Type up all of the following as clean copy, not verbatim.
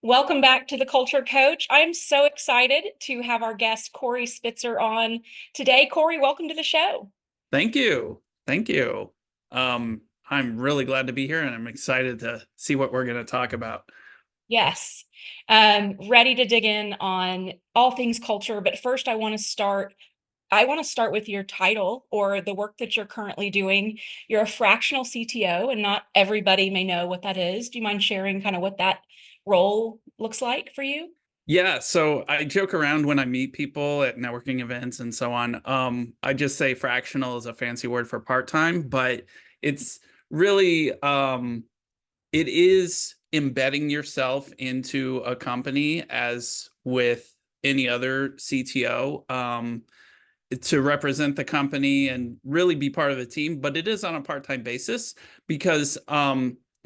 Welcome back to the Culture Coach. I'm so excited to have our guest Corey Spitzer on today. Corey, welcome to the show. Thank you. Thank you. I'm really glad to be here and I'm excited to see what we're going to talk about. Yes, ready to dig in on all things culture. But first, I want to start with your title or the work that you're currently doing. You're a fractional CTO, and not everybody may know what that is. Do you mind sharing kind of what that role looks like for you? Yeah, so I joke around when I meet people at networking events and so on. I just say fractional is a fancy word for part-time, but it's really it is embedding yourself into a company as with any other CTO. To represent the company and really be part of the team, but it is on a part-time basis because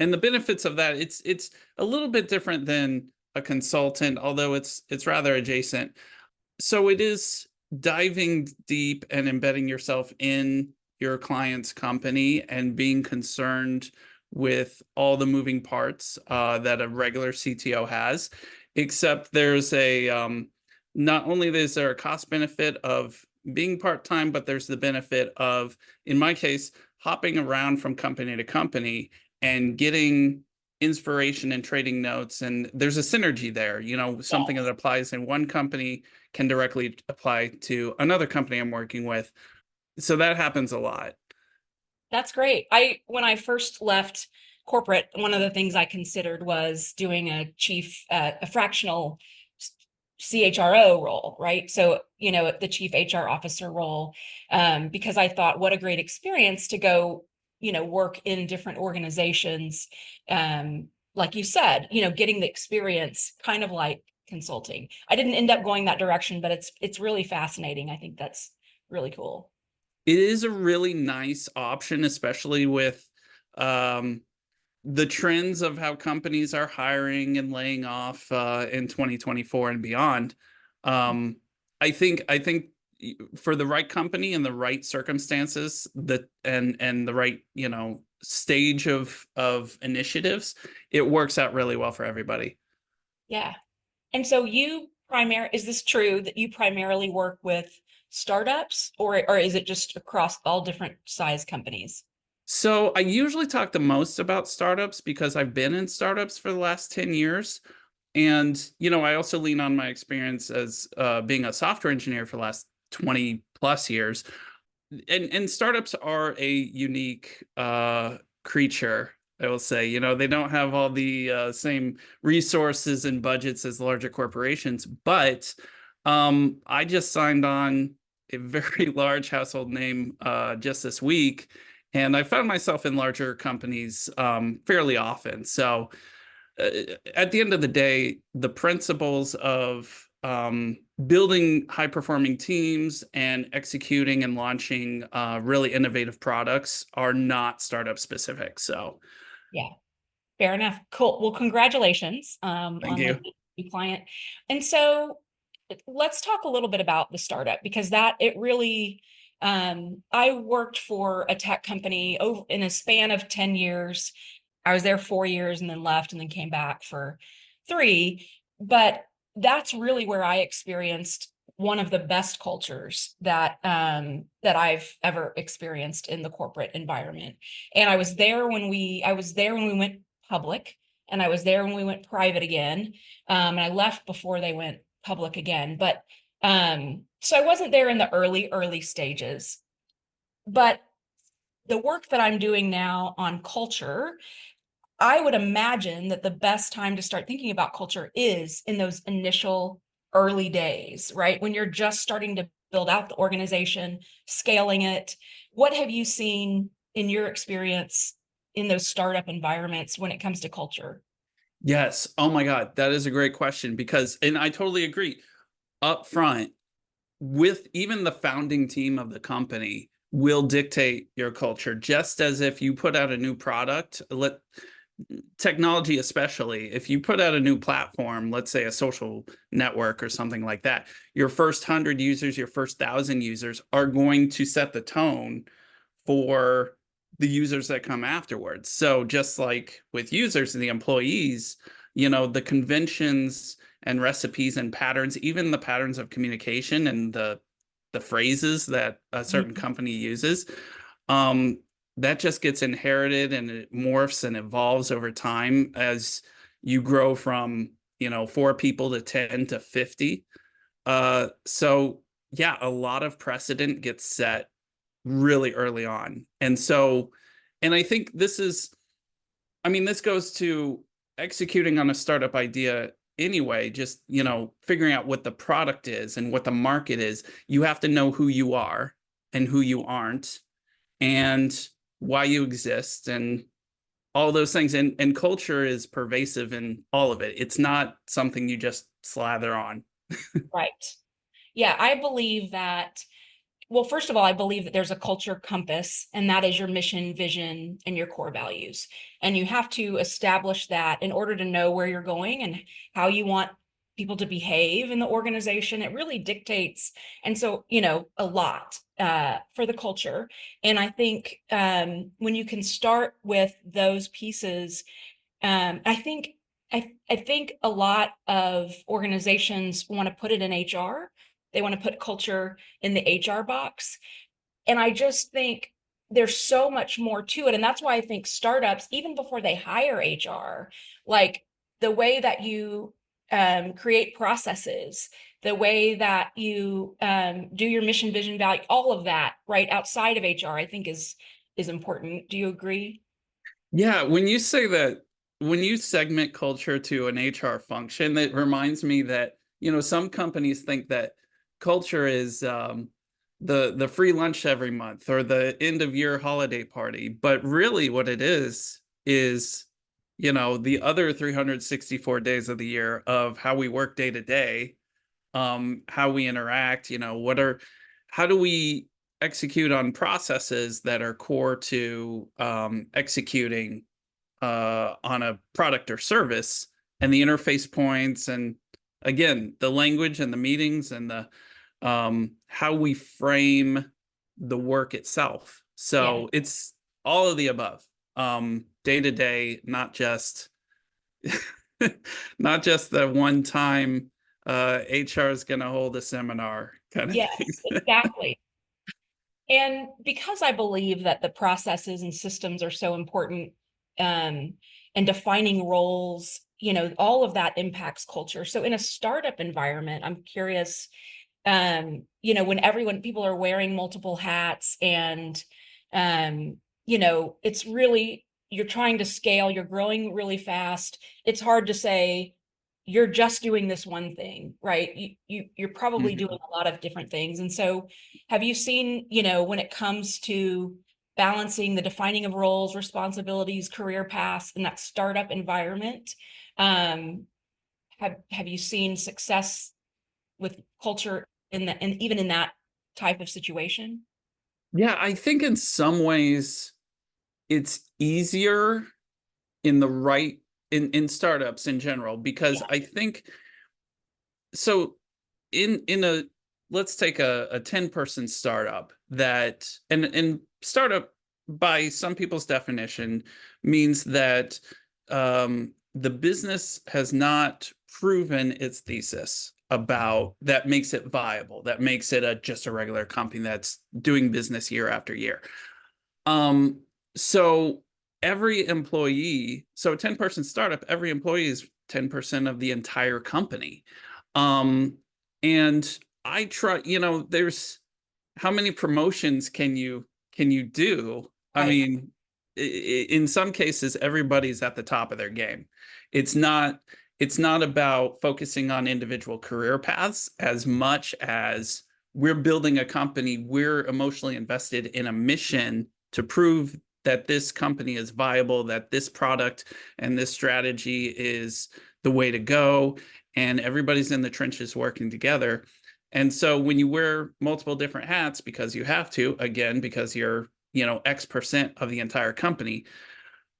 and the benefits of that, it's a little bit different than a consultant, although it's rather adjacent. So it is diving deep and embedding yourself in your client's company and being concerned with all the moving parts that a regular CTO has, except there's a not only is there a cost benefit of being part-time, but there's the benefit of, in my case, hopping around from company to company and getting inspiration and trading notes. And there's a synergy there. Something that Yes. applies in one company can directly apply to another company I'm working with. So that happens a lot. That's great. When I first left corporate, one of the things I considered was doing a fractional CHRO role, right? So, the chief HR officer role, because I thought what a great experience to go, work in different organizations. Like you said, getting the experience kind of like consulting. I didn't end up going that direction, but it's really fascinating. I think that's really cool. It is a really nice option, especially with um, the trends of how companies are hiring and laying off in 2024 and beyond. Um, I think for the right company and the right circumstances that and the right, stage of initiatives, it works out really well for everybody. Yeah. And so is this true that you primarily work with startups, or is it just across all different size companies? So I usually talk the most about startups because I've been in startups for the last 10 years. And, I also lean on my experience as being a software engineer for the last 20 plus years. And startups are a unique creature, I will say. They don't have all the same resources and budgets as larger corporations, but I just signed on a very large household name just this week, and I found myself in larger companies fairly often. So uh, at the end of the day, the principles of building high performing teams and executing and launching really innovative products are not startup specific. So Yeah, fair enough. Cool. Well, congratulations thank on you. landing a new client. And so let's talk a little bit about the startup, because that it really I worked for a tech company over in a span of 10 years. I was there 4 years and then left and then came back for three. But that's really where I experienced one of the best cultures that I've ever experienced in the corporate environment. And I was there when we went public, and I was there when we went private again. And I left before they went public again. But so I wasn't there in the early stages. But the work that I'm doing now on culture, I would imagine that the best time to start thinking about culture is in those initial early days, right? When you're just starting to build out the organization, scaling it. What have you seen in your experience in those startup environments when it comes to culture? Yes. Oh my God. That is a great question because, and I totally agree. Up front, with even the founding team of the company will dictate your culture, just as if you put out a new product, technology especially, if you put out a new platform, let's say a social network or something like that, your first 100 users, your first 1,000 users are going to set the tone for the users that come afterwards. So just like with users and the employees, the conventions and recipes and patterns, even the patterns of communication and the phrases that a certain Mhm. company uses, um, that just gets inherited and it morphs and evolves over time as you grow from, 4 people to 10 to 50. So yeah, a lot of precedent gets set really early on. And I think this goes to executing on a startup idea anyway, just, figuring out what the product is and what the market is. You have to know who you are and who you aren't and why you exist and all those things. And culture is pervasive in all of it. It's not something you just slather on. Right. Yeah, I believe that. Well, first of all, I believe that there's a culture compass, and that is your mission, vision, and your core values. And you have to establish that in order to know where you're going and how you want people to behave in the organization. It really dictates, and so, a lot for the culture. And I think when you can start with those pieces, I think a lot of organizations want to put it in HR. They want to put culture in the HR box. And I just think there's so much more to it. And that's why I think startups, even before they hire HR, like the way that you create processes, the way that you do your mission, vision, value, all of that, right outside of HR, I think is important. Do you agree? Yeah, when you say that, when you segment culture to an HR function, that reminds me that, some companies think that culture is the free lunch every month or the end of year holiday party. But really what it is, the other 364 days of the year of how we work day to day, how we interact, how do we execute on processes that are core to executing on a product or service, and the interface points, and again the language and the meetings and the how we frame the work itself. Yeah. So it's all of the above, day to day, not just not just the one time HR is going to hold a seminar kind of thing. Yes, exactly. And because I believe that the processes and systems are so important, um, and defining roles, all of that impacts culture. So in a startup environment, I'm curious, when people are wearing multiple hats and, um, it's really, you're trying to scale, you're growing really fast. It's hard to say, you're just doing this one thing, right? You're probably doing Mhm. a lot of different things. And so have you seen, when it comes to balancing the defining of roles, responsibilities, career paths in that startup environment, um, have you seen success with culture and even in that type of situation? Yeah, I think in some ways it's easier in the right in startups in general, because Yeah, I think so in a let's take a 10-person startup, that and startup by some people's definition means that the business has not proven its thesis about that makes it viable, that makes it just a regular company that's doing business year after year. um, so so a 10-person startup, every employee is 10% of the entire company. Um, and I try, there's how many promotions can you do? I right, mean, in some cases, everybody's at the top of their game. It's not it's not about focusing on individual career paths as much as we're building a company. We're emotionally invested in a mission to prove that this company is viable, that this product and this strategy is the way to go, and everybody's in the trenches working together. And so when you wear multiple different hats because you have to, again, because you're, X% of the entire company,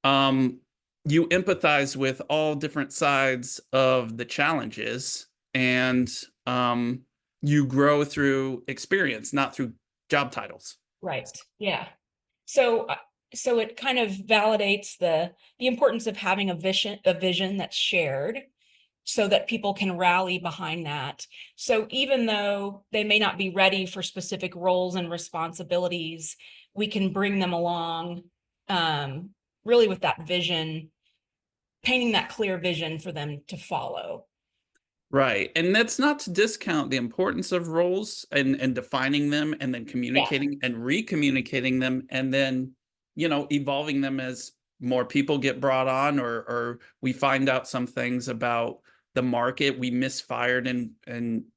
um, you empathize with all different sides of the challenges, and um, you grow through experience, not through job titles. right. Yeah. So so it kind of validates the importance of having a vision that's shared so that people can rally behind that. So even though they may not be ready for specific roles and responsibilities, we can bring them along, really with that vision, painting that clear vision for them to follow. Right. And that's not to discount the importance of roles and defining them and then Yeah. communicating and recommunicating them and then, evolving them as more people get brought on or we find out some things about the market. We misfired and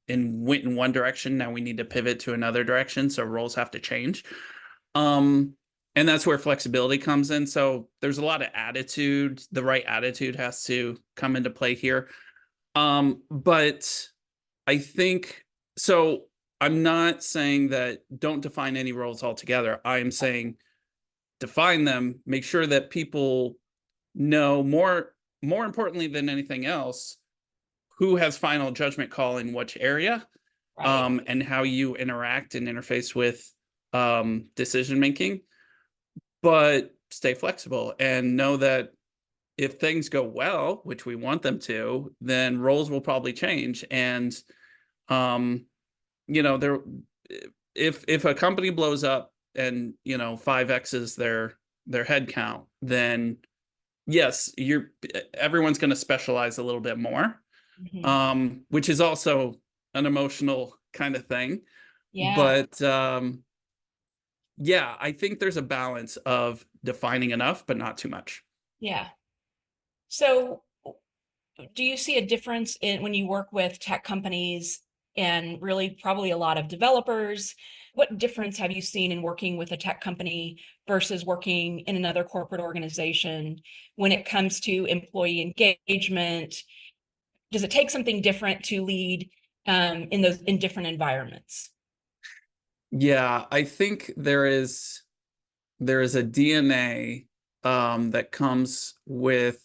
went in one direction. Now we need to pivot to another direction. So roles have to change. Um, and that's where flexibility comes in. So there's a lot of attitude. The right attitude has to come into play here. But I think so. I'm not saying that don't define any roles altogether. I am saying define them, make sure that people know more importantly than anything else, who has final judgment call in which area, Right. and how you interact and interface with decision making. But stay flexible and know that if things go well, which we want them to, then roles will probably change. And um, there if a company blows up and 5x is their head count, then yes, you're everyone's going to specialize a little bit more, Mhm. which is also an emotional kind of thing. Yeah. But yeah, I think there's a balance of defining enough, but not too much. Yeah. So do you see a difference in when you work with tech companies and really probably a lot of developers? What difference have you seen in working with a tech company versus working in another corporate organization when it comes to employee engagement? Does it take something different to lead in different environments? Yeah, I think there is a DNA that comes with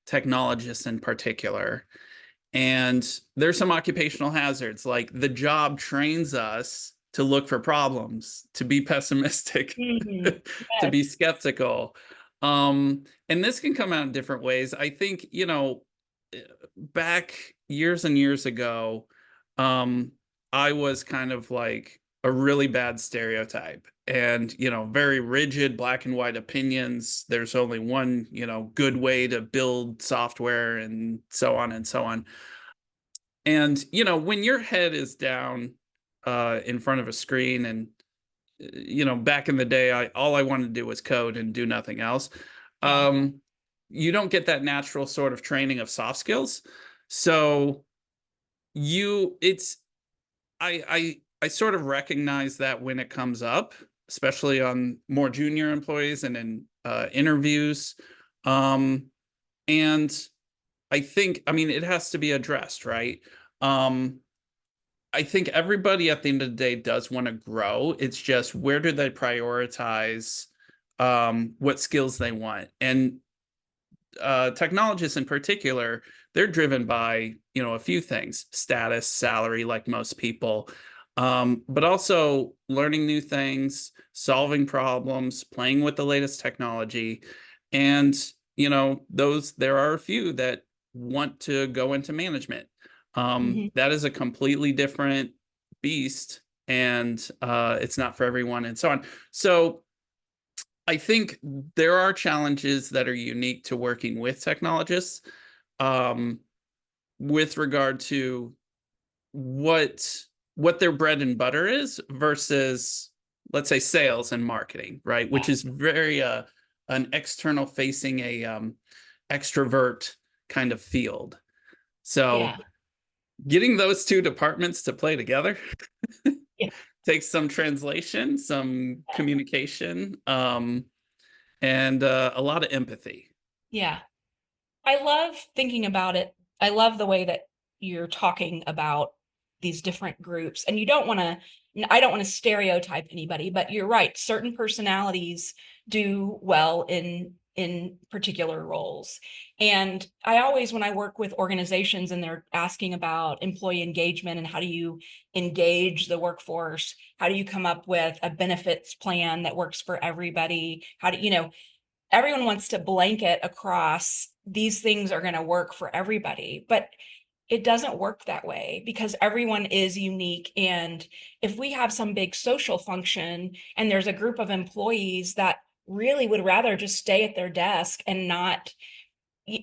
technologists in particular. And there's some occupational hazards, like the job trains us to look for problems, to be pessimistic, Mhm. to Yes. be skeptical. And this can come out in different ways. I think, back years and years ago, um, I was kind of like a really bad stereotype and, very rigid black and white opinions. There's only one, good way to build software and so on and so on. And, when your head is down in front of a screen and, back in the day, all I wanted to do was code and do nothing else. Yeah. Um, you don't get that natural sort of training of soft skills. So it's I sort of recognize that when it comes up, especially on more junior employees and in interviews. Um, and I mean, it has to be addressed, right? Um, I think everybody at the end of the day does want to grow. It's just where do they prioritize what skills they want? And technologists in particular, they're driven by, a few things: status, salary, like most people, but also learning new things, solving problems, playing with the latest technology. And, there are a few that want to go into management. Mhm. That is a completely different beast, and it's not for everyone, and so on. So I think there are challenges that are unique to working with technologists, um, with regard to what what their bread and butter is versus, let's say, sales and marketing, right? Which Yeah. is very an external facing, a extrovert kind of field. So Yeah. getting those two departments to play together Yeah. takes some translation, some communication, and a lot of empathy. Yeah. I love thinking about it. I love the way that you're talking about these different groups. And you don't want to, I don't want to stereotype anybody, but you're right. Certain personalities do well in in particular roles. And I always, when I work with organizations and they're asking about employee engagement and how do you engage the workforce, how do you come up with a benefits plan that works for everybody? How do, everyone wants to blanket across these things are going to work for everybody, but it doesn't work that way because everyone is unique. And if we have some big social function and there's a group of employees that really would rather just stay at their desk and not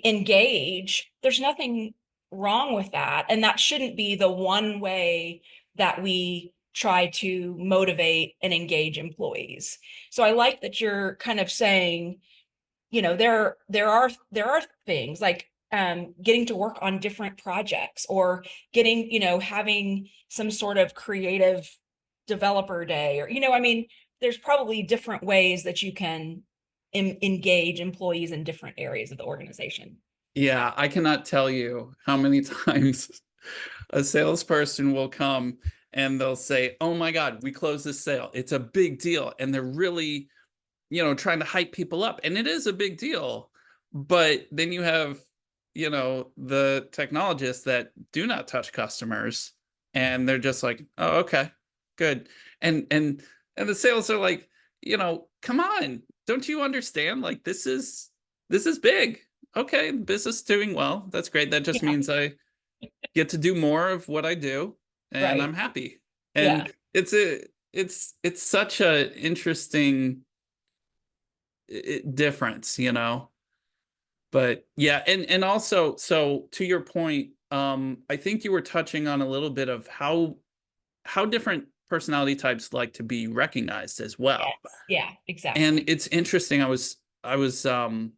engage, there's nothing wrong with that. And that shouldn't be the one way that we try to motivate and engage employees. So I like that you're kind of saying, there are things like getting to work on different projects or getting, having some sort of creative developer day or, I mean, there's probably different ways that you can engage employees in different areas of the organization. Yeah, I cannot tell you how many times a salesperson will come and they'll say, "Oh my God, we closed this sale. It's a big deal." And they're really, trying to hype people up. And it is a big deal. But then you have, the technologists that do not touch customers and they're just like, "Oh, okay, good." And the sales are like, come on, don't you understand? Like this is big. Okay, business is doing well. That's great. That just Yeah, means I get to do more of what I do and I'm right. happy. Yeah. And it's such a interesting difference. But yeah, and also, so to your point, I think you were touching on a little bit of how different personality types like to be recognized as well. Yes. Yeah, And exactly. it's interesting. I was on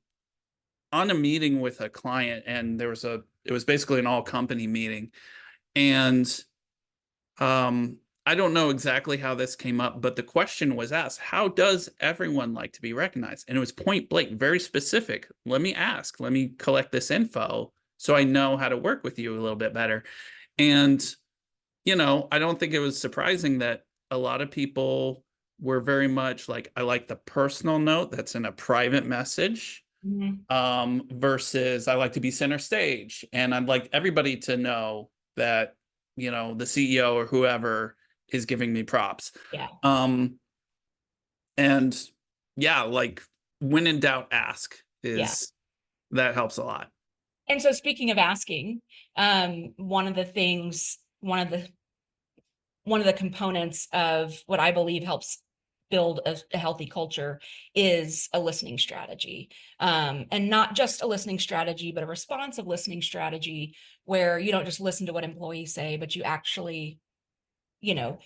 a meeting with a client, and it was basically an all company meeting. And I don't know exactly how this came up, but the question was asked, how does everyone like to be recognized? And it was point blank, very specific. Let me collect this info so I know how to work with you a little bit better. And, I don't think it was surprising that a lot of people were very much like, I like the personal note that's in a private message, Mhm. versus I like to be center stage. And I'd like everybody to know that, the CEO or whoever is giving me props. Yeah. Um, and yeah, like when in doubt, ask Yeah. is that helps a lot. And so speaking of asking, one of the components of what I believe helps build a healthy culture is a listening strategy. And not just a listening strategy, but a responsive listening strategy where you don't just listen to what employees say, but you actually, you know,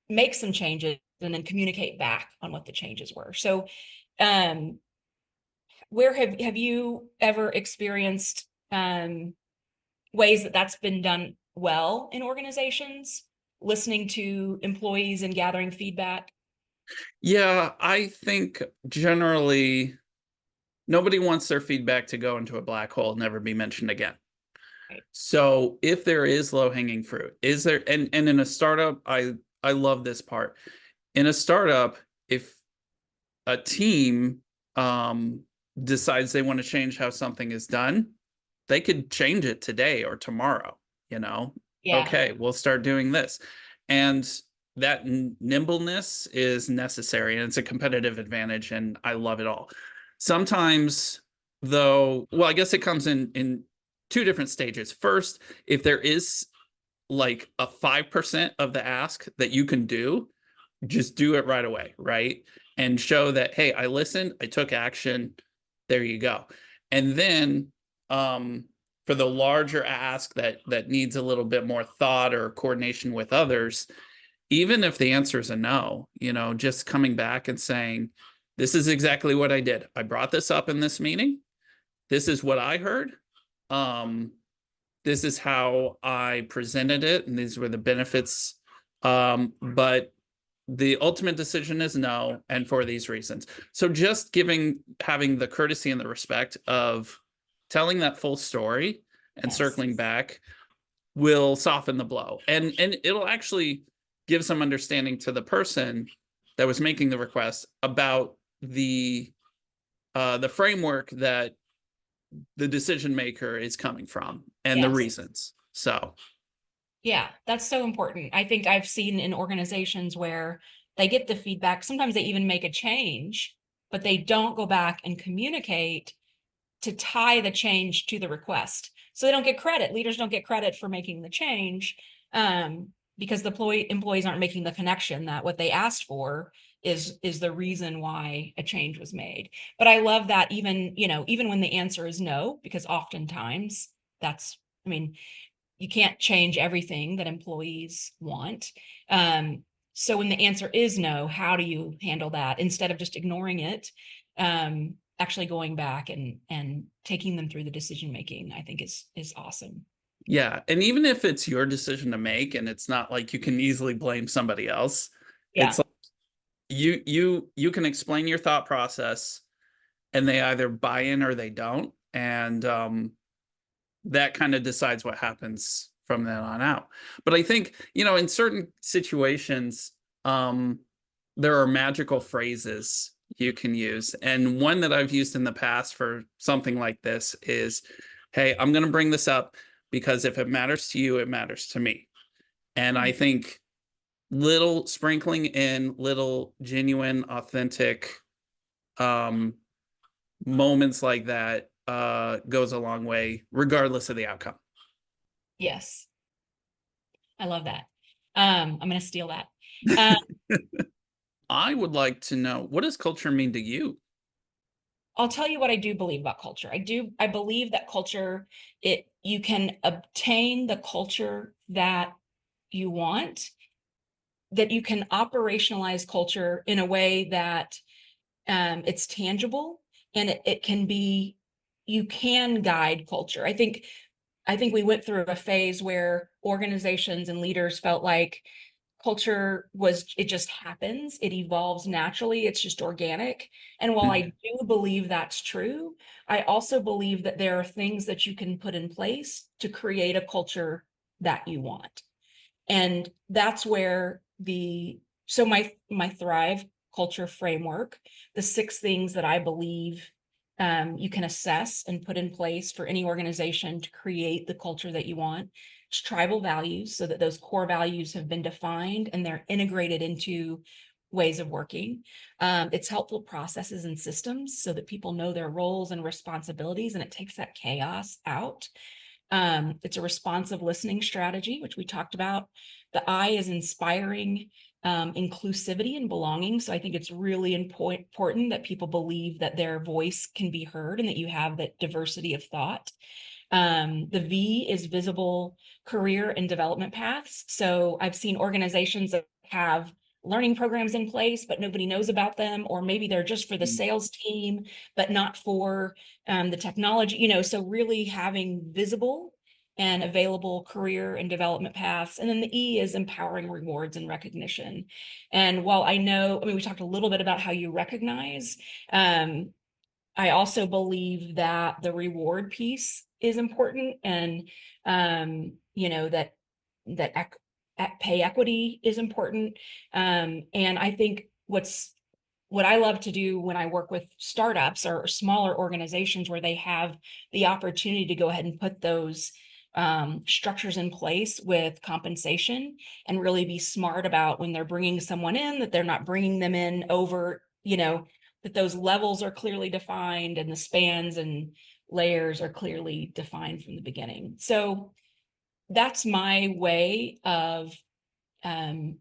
make some changes and then communicate back on what the changes were. So um, where have you ever experienced ways that that's been done well in organizations, listening to employees and gathering feedback? Yeah, I think generally nobody wants their feedback to go into a black hole, never be mentioned again. Right. So if there is low hanging fruit, is there, and in a startup, I love this part. In a startup, if a team um decides they want to change how something is done, they could change it today or tomorrow, you know. Yeah. Okay, we'll start doing this. And that nimbleness is necessary, and it's a competitive advantage, and I love it all. Sometimes though, well, I guess it comes in two different stages. First, if there is like a 5% of the ask that you can do, just do it right away, right? And show that, hey, I listened, I took action. There you go. And then for the larger ask that needs a little bit more thought or coordination with others, even if the answer is a no, just coming back and saying, this is exactly what I did. I brought this up in this meeting. This is what I heard. Um, this is how I presented it, and these were the benefits. But the ultimate decision is no, and for these reasons. So just having the courtesy and the respect of telling that full story and Yes. circling back will soften the blow. And it'll actually give some understanding to the person that was making the request about the the framework that the decision maker is coming from and the Yes. reasons. So Yeah, that's so important. I think I've seen in organizations where they get the feedback, sometimes they even make a change, but they don't go back and communicate to tie the change to the request. So they don't get credit. Leaders don't get credit for making the change, because the employees aren't making the connection that what they asked for is the reason why a change was made. But I love that, even, even when the answer is no, because oftentimes that's, I mean, you can't change everything that employees want. So when the answer is no, how do you handle that instead of just ignoring it? Actually going back and taking them through the decision making, I think is awesome. yeah, and even if it's your decision to make and it's not like you can easily blame somebody else, it's Yeah. like you can explain your thought process and they either buy in or they don't. And that kind of decides what happens from then on out. But I think, in certain situations, um, there are magical phrases you can use. And one that I've used in the past for something like this is, hey, I'm going to bring this up because if it matters to you, it matters to me. And I think little sprinkling in little genuine, authentic um, moments like that goes a long way, regardless of the outcome. Yes, I love that. I'm going to steal that. Uh, I would like to know, what does culture mean to you? I'll tell you what I do believe about culture. I believe that culture, you can obtain the culture that you want, that you can operationalize culture in a way that it's tangible, and it can be, you can guide culture. I think we went through a phase where organizations and leaders felt like culture was, it just happens, it evolves naturally, it's just organic. And while I do believe that's true, I also believe that there are things that you can put in place to create a culture that you want. And that's where my Thrive culture framework, the 6 things that I believe you can assess and put in place for any organization to create the culture that you want. It's tribal values, so that those core values have been defined and they're integrated into ways of working. It's helpful processes and systems so that people know their roles and responsibilities, and it takes that chaos out. It's a responsive listening strategy, which we talked about. The I is inspiring inclusivity and belonging. So I think it's really important that people believe that their voice can be heard and that you have that diversity of thought. The V is visible career and development paths. So I've seen organizations that have learning programs in place, but nobody knows about them, or maybe they're just for the sales team, but not for the technology, so really having visible and available career and development paths. And then the E is empowering rewards and recognition. And while we talked a little bit about how you recognize, I also believe that the reward piece is important, and that pay equity is important. And I think what I love to do when I work with startups or smaller organizations where they have the opportunity to go ahead and put those structures in place with compensation, and really be smart about when they're bringing someone in, that they're not bringing them in over, that those levels are clearly defined and the spans and layers are clearly defined from the beginning. So that's my way of um,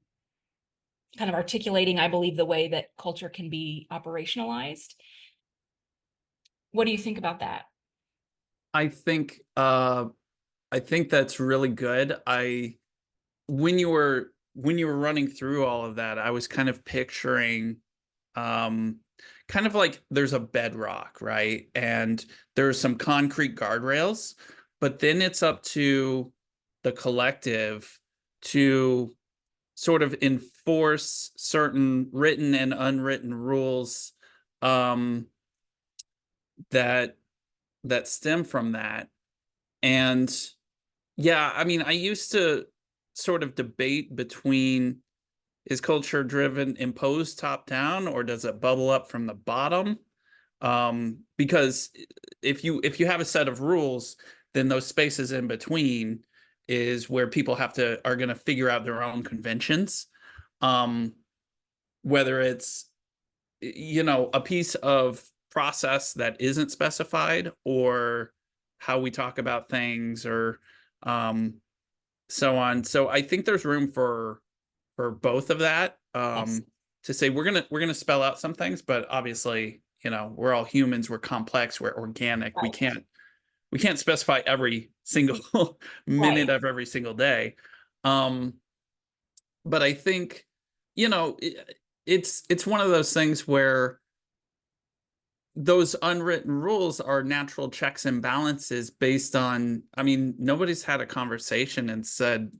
kind of articulating, I believe, the way that culture can be operationalized. What do you think about that? I think I think that's really good. I when you were running through all of that, I was kind of picturing um kind of like there's a bedrock, right? And there's some concrete guardrails, but then it's up to the collective to sort of enforce certain written and unwritten rules um that stem from that. And yeah, I mean, I used to sort of debate between, is culture driven imposed top down or does it bubble up from the bottom? Because if you have a set of rules, then those spaces in between is where people are going to figure out their own conventions. Um, whether it's a piece of process that isn't specified, or how we talk about things, or um so on. So I think there's room for both of that. Yes. To say we're gonna spell out some things, but obviously, we're all humans, we're complex, we're organic. We Right. can't specify every single minute Right. of every single day. Um, but I think, it's one of those things where those unwritten rules are natural checks and balances based on, I mean, nobody's had a conversation and said,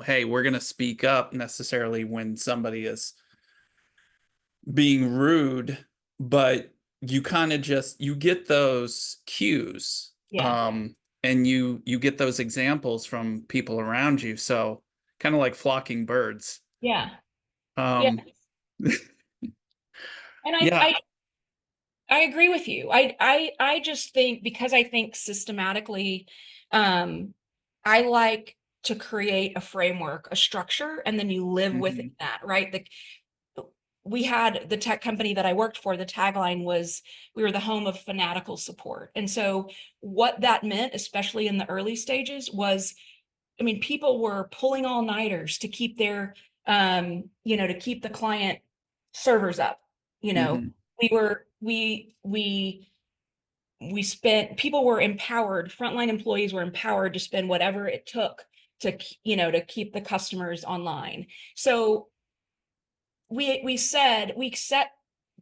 hey, we're going to speak up necessarily when somebody is being rude, but you kind of just you get those cues, Yeah. and you get those examples from people around you. So kind of like flocking birds. Yeah. Yeah. Um, And I, yeah. I I agree with you. I just think because I think systematically, um, I like to create a framework, a structure, and then you live within Mhm, that, right? We had the tech company that I worked for, the tagline was we were the home of fanatical support. And so what that meant, especially in the early stages, was I mean, people were pulling all-nighters to keep to keep the client servers up. You know, mhm. we were we spent people were empowered, frontline employees were empowered to spend whatever it took to keep the customers online. So we set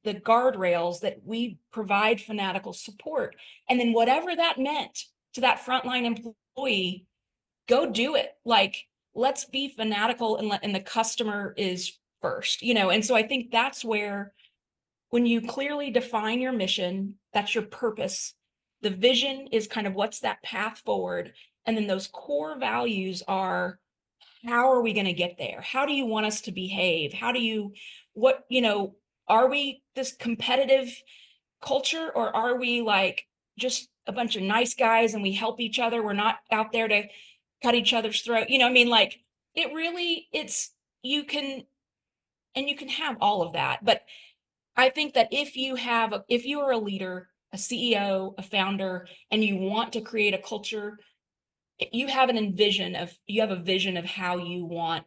the guardrails that we provide fanatical support. And then whatever that meant to that frontline employee, go do it. Like, let's be fanatical and the customer is first. And so I think that's where when you clearly define your mission, that's your purpose. The vision is kind of what's that path forward. And then those core values are how are we going to get there? How do you want us to behave? Are we this competitive culture or are we like just a bunch of nice guys and we help each other? We're not out there to cut each other's throat. I mean, like it really, it's, you can, and you can have all of that. But I think that if you are a leader, a CEO, a founder, and you want to create a culture, you have a vision of how you want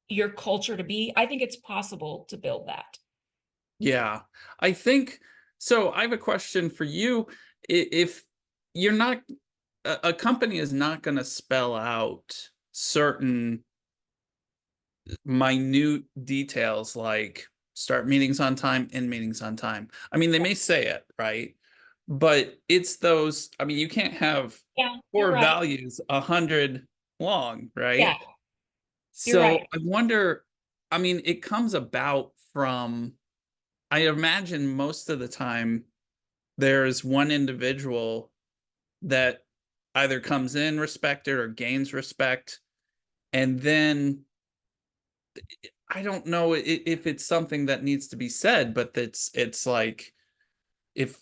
your culture to be. I think it's possible to build that. Yeah, I think so. I have a question for you. If you're not, a company is not going to spell out certain minute details like start meetings on time, end meetings on time. I mean, they may say it, right? But it's those, I mean, you can't have Yeah, you're core right. values 100 long, Yeah, right? you're right. So I wonder, I mean, it comes about from, I imagine most of the time there's one individual that either comes in respected or gains respect. And then I don't know if it's something that needs to be said, but it's like if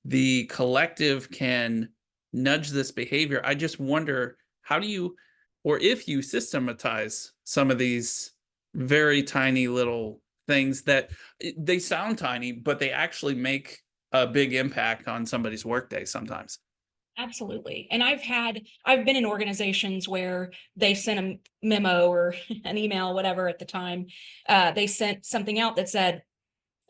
the collective can nudge this behavior, I just wonder how do you, or if you systematize some of these very tiny little things that they sound tiny, but they actually make a big impact on somebody's workday sometimes. Absolutely. And I've been in organizations where they sent a memo or an email, whatever at the time. They sent something out that said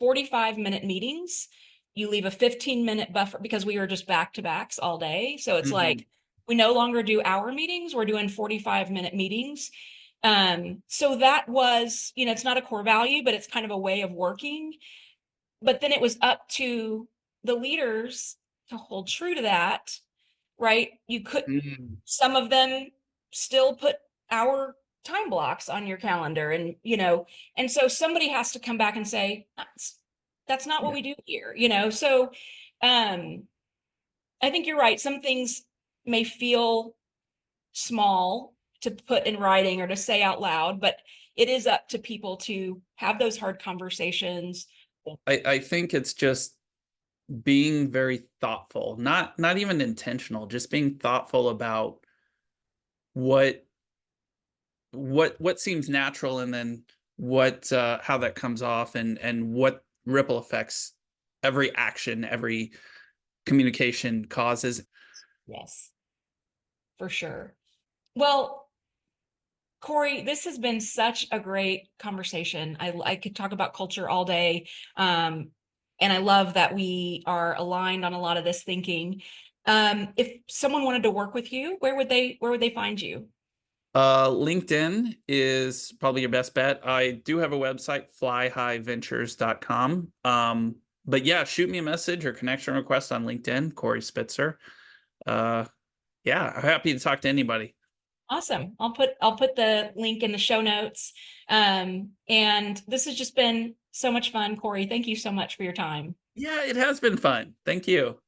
45-minute meetings. You leave a 15-minute buffer because we were just back to backs all day. So it's Hmm. like we no longer do hour meetings, we're doing 45-minute meetings. So that was, it's not a core value, but it's kind of a way of working. But then it was up to the leaders to hold true to that, right? Mm, Some of them still put hour time blocks on your calendar and so somebody has to come back and say, that's not what yeah. we do here. So, um, I think you're right. Some things may feel small to put in writing or to say out loud, but it is up to people to have those hard conversations. I think it's just being very thoughtful, not even intentional, just being thoughtful about what what seems natural, and then what how that comes off, and what ripple effects every action, every communication causes. Yes, for sure. Well, Corey, this has been such a great conversation. I could talk about culture all day. And I love that we are aligned on a lot of this thinking. If someone wanted to work with you, where would they find you? LinkedIn is probably your best bet. I do have a website, flyhighventures.com. But yeah, shoot me a message or connection request on LinkedIn, Corey Spitzer. Uh, yeah, I'm happy to talk to anybody. Awesome. I'll put the link in the show notes. And this has just been so much fun, Corey. Thank you so much for your time. Yeah, it has been fun. Thank you.